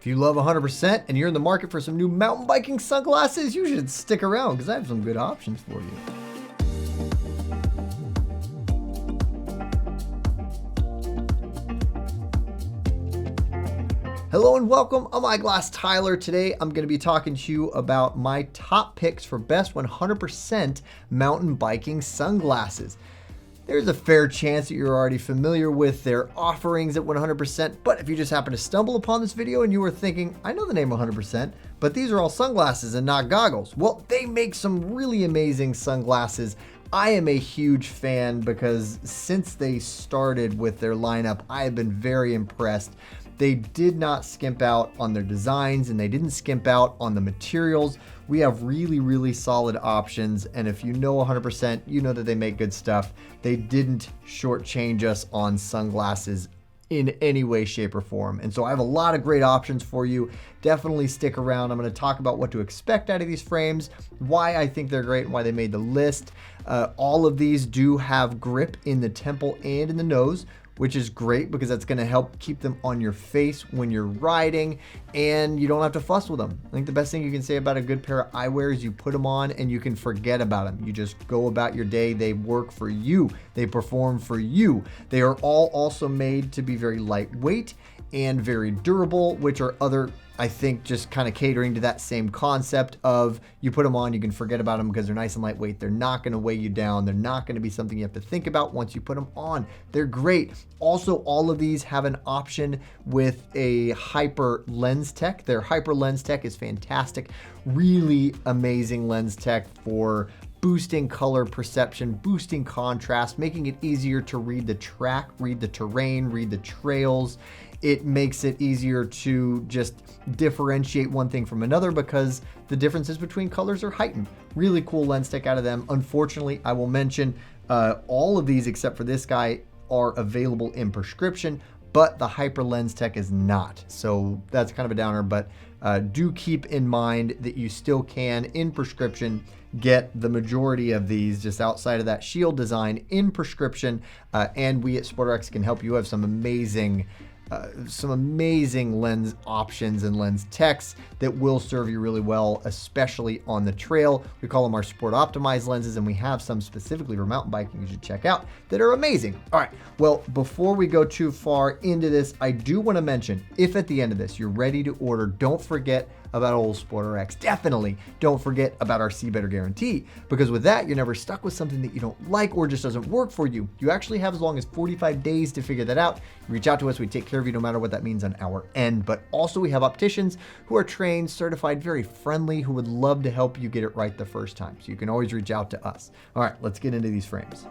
you love 100% and you're in the market for some new mountain biking sunglasses, you should stick around because I have some good options for you. Hello and welcome. I'm Eyeglass Tyler. Today I'm going to be talking to you about my top picks for best 100% mountain biking sunglasses. There's a fair chance that you're already familiar with their offerings at 100%, but if you just happen to stumble upon this video and you were thinking, I know the name 100%, but these are all sunglasses and not goggles. Well, they make some really amazing sunglasses. I am a huge fan because since they started with their lineup, I have been very impressed. They did not skimp out on their designs and they didn't skimp out on the materials. We have really solid options, and if you know 100%, you know that they make good stuff. They didn't shortchange us on sunglasses in any way, shape, or form. And so I have a lot of great options for you. Definitely stick around. I'm going to talk about what to expect out of these frames, why I think they're great, and why they made the list. All of these do have grip in the temple and in the nose, which is great because that's going to help keep them on your face when you're riding and you don't have to fuss with them. I think the best thing you can say about a good pair of eyewear is you put them on and you can forget about them. You just go about your day. They work for you. They perform for you. They are all also made to be very lightweight and very durable, which are other, I think, just kind of catering to that same concept of you put them on, you can forget about them because they're nice and lightweight. They're not going to weigh you down. They're not going to be something you have to think about once you put them on. They're great. Also, all of these have an option with a hyper lens tech. Their hyper lens tech is fantastic. Really amazing lens tech for boosting color perception, boosting contrast, making it easier to read the track, read the terrain, read the trails. It makes it easier to just differentiate one thing from another because the differences between colors are heightened. Really cool lens tech out of them. Unfortunately, I will mention all of these except for this guy are available in prescription, but the hyper lens tech is not. So that's kind of a downer, but do keep in mind that you still can, in prescription, get the majority of these just outside of that shield design in prescription. And we at SportRx can help you have some amazing lens options and lens techs that will serve you really well, especially on the trail. We call them our sport optimized lenses, and we have some specifically for mountain biking you should check out that are amazing. All right, well, before we go too far into this, I do want to mention, if at the end of this you're ready to order, don't forget about old SportRx. Definitely don't forget about our See Better guarantee, because with that, you're never stuck with something that you don't like or just doesn't work for you. You actually have as long as 45 days to figure that out. You reach out to us, we take care of you no matter what that means on our end. But also we have opticians who are trained, certified, very friendly, who would love to help you get it right the first time. So you can always reach out to us. All right, let's get into these frames.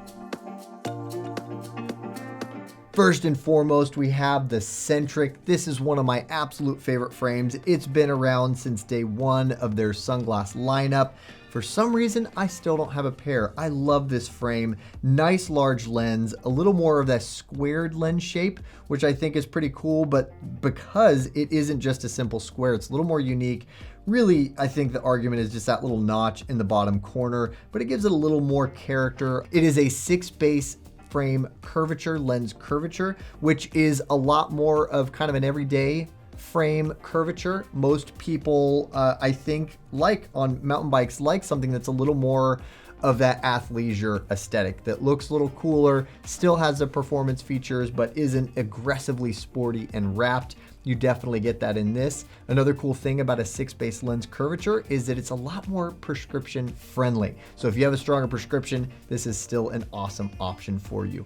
First and foremost, we have the Centric. This is one of my absolute favorite frames. It's been around since day one of their sunglass lineup. For some reason, I still don't have a pair. I love this frame. Nice large lens, a little more of that squared lens shape, which I think is pretty cool, but because it isn't just a simple square, it's a little more unique. Really, I think the argument is just that little notch in the bottom corner, but it gives it a little more character. It is a 6-base frame curvature, lens curvature, which is a lot more of kind of an everyday frame curvature. Most people, I think, like on mountain bikes, like something that's a little more of that athleisure aesthetic that looks a little cooler, still has the performance features, but isn't aggressively sporty and wrapped. You definitely get that in this. Another cool thing about a 6-base lens curvature is that it's a lot more prescription friendly. So if you have a stronger prescription, this is still an awesome option for you.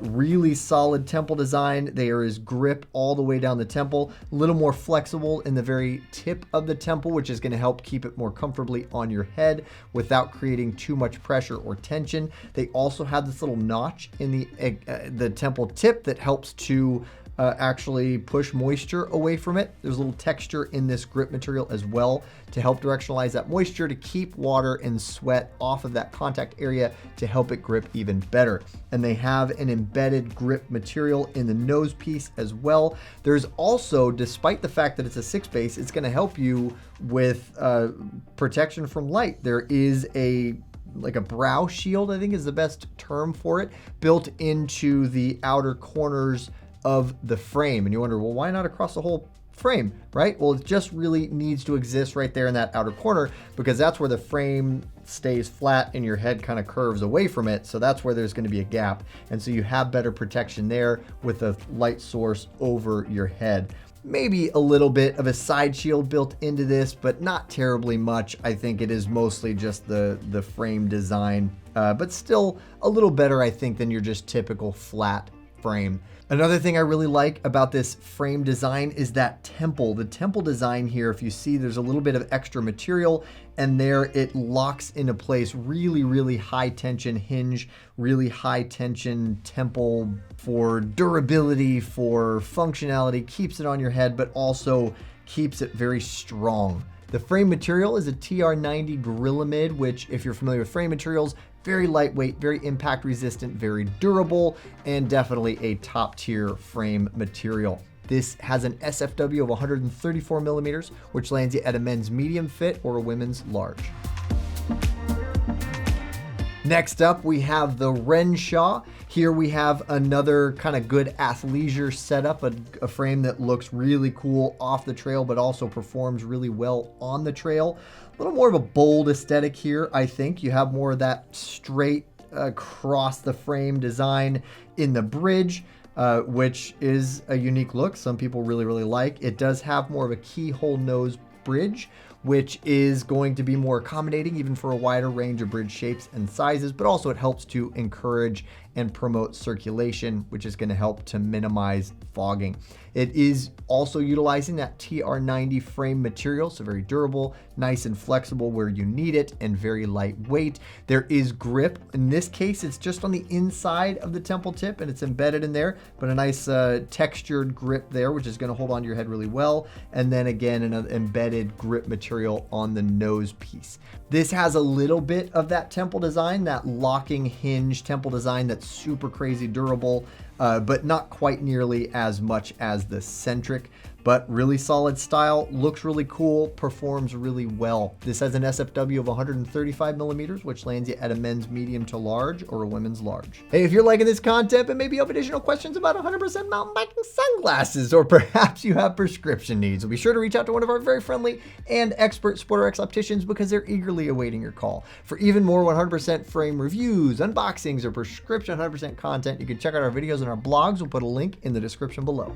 Really solid temple design. There is grip all the way down the temple, a little more flexible in the very tip of the temple, which is going to help keep it more comfortably on your head without creating too much pressure or tension. They also have this little notch in the temple tip that helps to actually push moisture away from it. There's a little texture in this grip material as well to help directionalize that moisture, to keep water and sweat off of that contact area to help it grip even better. And they have an embedded grip material in the nose piece as well. There's also, despite the fact that it's a 6-base, it's going to help you with protection from light. There is like a brow shield, I think is the best term for it, built into the outer corners of the frame. And you wonder, well, why not across the whole frame, right? Well, it just really needs to exist right there in that outer corner because that's where the frame stays flat and your head kind of curves away from it. So that's where there's going to be a gap. And so you have better protection there with a light source over your head. Maybe a little bit of a side shield built into this, but not terribly much. I think it is mostly just the frame design, but still a little better, I think, than your just typical flat frame. Another thing I really like about this frame design is that temple. The temple design here, if you see, there's a little bit of extra material, and there it locks into place. Really, really high tension hinge, really high tension temple for durability, for functionality, keeps it on your head, but also keeps it very strong. The frame material is a TR90 Gorilla-Mid, which, if you're familiar with frame materials, very lightweight, very impact resistant, very durable, and definitely a top tier frame material. This has an SFW of 134 millimeters, which lands you at a men's medium fit or a women's large. Next up, we have the Renshaw. Here we have another kind of good athleisure setup, a frame that looks really cool off the trail, but also performs really well on the trail. A little more of a bold aesthetic here, I think. You have more of that straight across the frame design in the bridge, which is a unique look. Some people really, really like. It does have more of a keyhole nose bridge, which is going to be more accommodating even for a wider range of bridge shapes and sizes, but also it helps to encourage and promote circulation, which is going to help to minimize fogging. It is also utilizing that TR90 frame material, so very durable, nice and flexible where you need it, and very lightweight. There is grip. In this case, it's just on the inside of the temple tip and it's embedded in there, but a nice textured grip there, which is going to hold onto your head really well. And then again, an embedded grip material on the nose piece. This has a little bit of that temple design, that locking hinge temple design that's super crazy durable, but not quite nearly as much as the Centric, but really solid style, looks really cool, performs really well. This has an SFW of 135 millimeters, which lands you at a men's medium to large or a women's large. Hey, if you're liking this content, but maybe you have additional questions about 100% mountain biking sunglasses, or perhaps you have prescription needs, be sure to reach out to one of our very friendly and expert SportRx opticians because they're eagerly awaiting your call. For even more 100% frame reviews, unboxings, or prescription 100% content, you can check out our videos and our blogs. We'll put a link in the description below.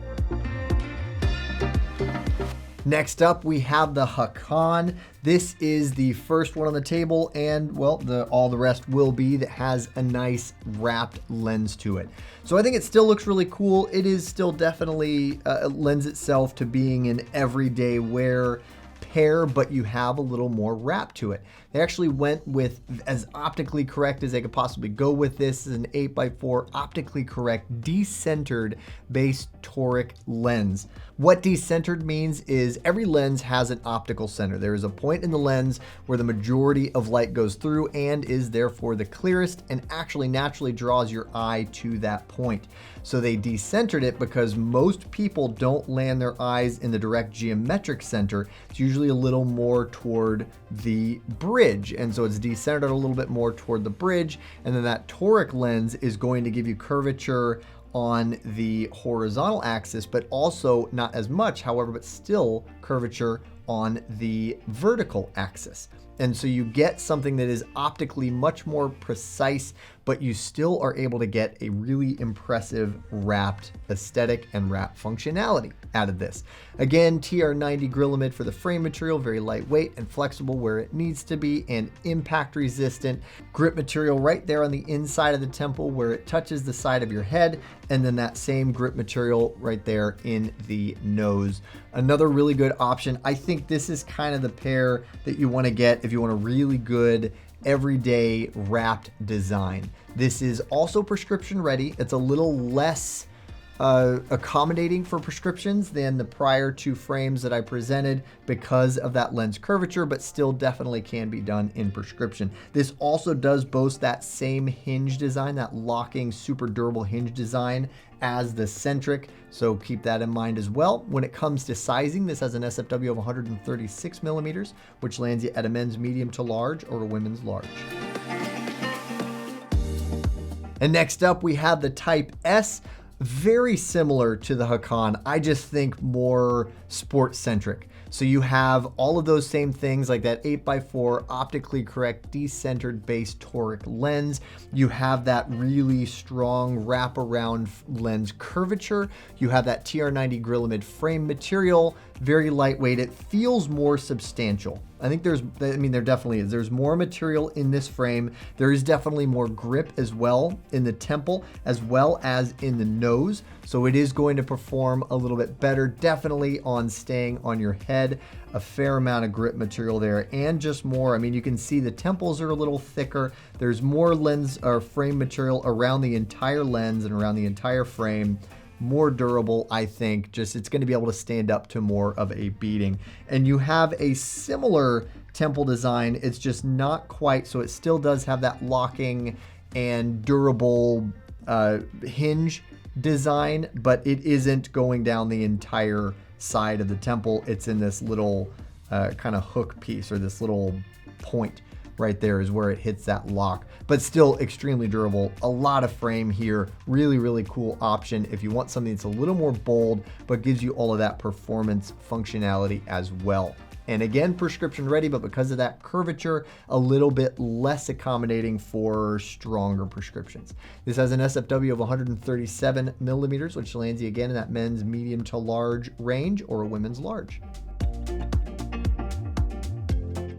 Next up, we have the Hakan. This is the first one on the table, and well, all the rest will be, that has a nice wrapped lens to it. So I think it still looks really cool. It is still definitely lends itself to being an everyday wear pair, but you have a little more wrap to it. They actually went with as optically correct as they could possibly go with this. This is an 8x4 optically correct decentered base toric lens. What decentered means is every lens has an optical center. There is a point in the lens where the majority of light goes through and is therefore the clearest and actually naturally draws your eye to that point. So they decentered it because most people don't land their eyes in the direct geometric center. It's usually a little more toward the bridge. And so it's decentered a little bit more toward the bridge. And then that toric lens is going to give you curvature on the horizontal axis, but also not as much, however, but still curvature on the vertical axis. And so you get something that is optically much more precise, but you still are able to get a really impressive wrapped aesthetic and wrap functionality out of this. Again, TR90 Gorilla-Mid for the frame material, very lightweight and flexible where it needs to be, and impact resistant. Grip material right there on the inside of the temple where it touches the side of your head, and then that same grip material right there in the nose. Another really good option. I think this is kind of the pair that you want to get if you want a really good everyday wrapped design. This is also prescription ready. It's a little less accommodating for prescriptions than the prior two frames that I presented because of that lens curvature, but still definitely can be done in prescription. This also does boast that same hinge design, that locking super durable hinge design as the Centric, so keep that in mind as well. When it comes to sizing, this has an SFW of 136 millimeters, which lands you at a men's medium to large or a women's large. And next up, we have the Type S. very similar to the Hakan. I just think more sport-centric. So you have all of those same things like that 8x4 optically correct decentered base toric lens. You have that really strong wraparound lens curvature. You have that TR90 Grilamid frame material, very lightweight. It feels more substantial. I think there definitely is. There's more material in this frame. There is definitely more grip as well in the temple as well as in the nose. So it is going to perform a little bit better, definitely on staying on your head. A fair amount of grip material there and just more. I mean, you can see the temples are a little thicker. There's more lens or frame material around the entire lens and around the entire frame. More durable, I think. Just it's going to be able to stand up to more of a beating. And you have a similar temple design. It's just not quite, so it still does have that locking and durable hinge design, but it isn't going down the entire side of the temple. It's in this little kind of hook piece, or this little point right there is where it hits that lock, but still extremely durable. A lot of frame here. Really, really cool option if you want something that's a little more bold, but gives you all of that performance functionality as well. And again, prescription ready, but because of that curvature, a little bit less accommodating for stronger prescriptions. This has an SFW of 137 millimeters, which lands you again in that men's medium to large range or a women's large.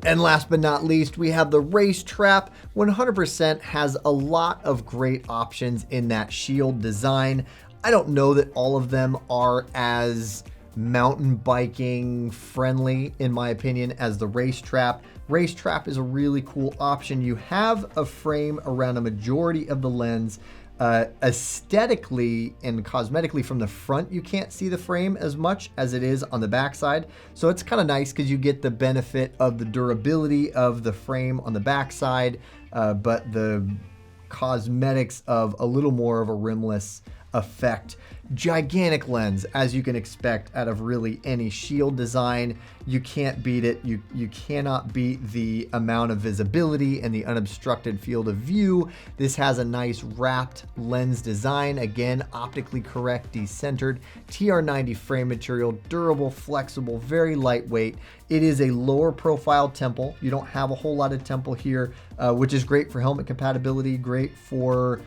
And last but not least, we have the Racetrap. 100% has a lot of great options in that shield design. I don't know that all of them are as mountain biking friendly, in my opinion, as the Racetrap. Racetrap is a really cool option. You have a frame around a majority of the lens. Aesthetically and cosmetically from the front, you can't see the frame as much as it is on the backside. So it's kind of nice because you get the benefit of the durability of the frame on the backside, but the cosmetics of a little more of a rimless effect. Gigantic lens, as you can expect out of really any shield design. You can't beat it. You cannot beat the amount of visibility and the unobstructed field of view. This has a nice wrapped lens design. Again, optically correct, decentered, TR90 frame material, durable, flexible, very lightweight. It is a lower profile temple. You don't have a whole lot of temple here, which is great for helmet compatibility, great for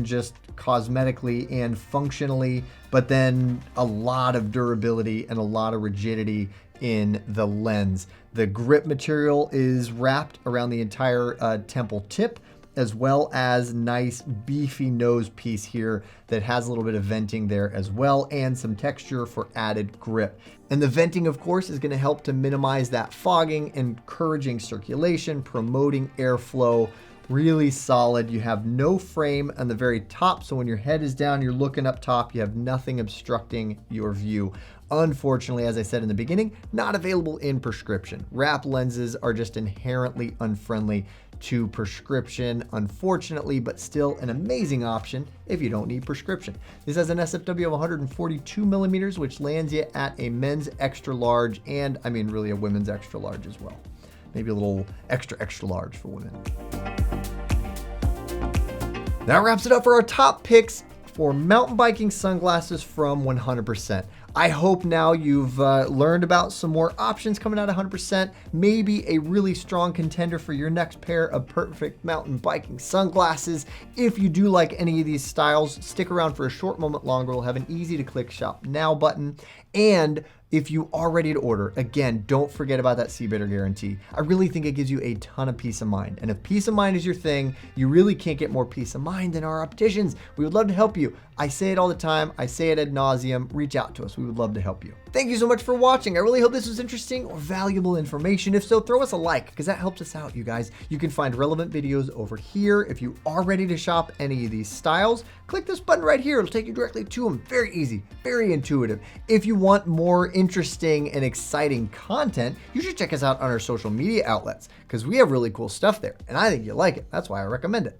just cosmetically and functionally, but then a lot of durability and a lot of rigidity in the lens. The grip material is wrapped around the entire temple tip, as well as nice beefy nose piece here that has a little bit of venting there as well, and some texture for added grip. And the venting, of course, is going to help to minimize that fogging, encouraging circulation, promoting airflow. Really solid. You have no frame on the very top, so when your head is down, you're looking up top, you have nothing obstructing your view. Unfortunately, as I said in the beginning, not available in prescription. Wrap lenses are just inherently unfriendly to prescription, unfortunately, but still an amazing option if you don't need prescription. This has an SFW of 142 millimeters, which lands you at a men's extra large, and really a women's extra large as well. Maybe a little extra large for women. That wraps it up for our top picks for mountain biking sunglasses from 100%. I hope now you've learned about some more options coming out of 100%, maybe a really strong contender for your next pair of perfect mountain biking sunglasses. If you do like any of these styles, stick around for a short moment longer. We'll have an easy to click shop now button. And if you are ready to order, again, don't forget about that CBITR guarantee. I really think it gives you a ton of peace of mind. And if peace of mind is your thing, you really can't get more peace of mind than our opticians. We would love to help you. I say it all the time. I say it ad nauseum. Reach out to us. We would love to help you. Thank you so much for watching. I really hope this was interesting or valuable information. If so, throw us a like because that helps us out, you guys. You can find relevant videos over here. If you are ready to shop any of these styles, click this button right here. It'll take you directly to them. Very easy, very intuitive. If you want more interesting and exciting content, you should check us out on our social media outlets because we have really cool stuff there, and I think you'll like it. That's why I recommend it.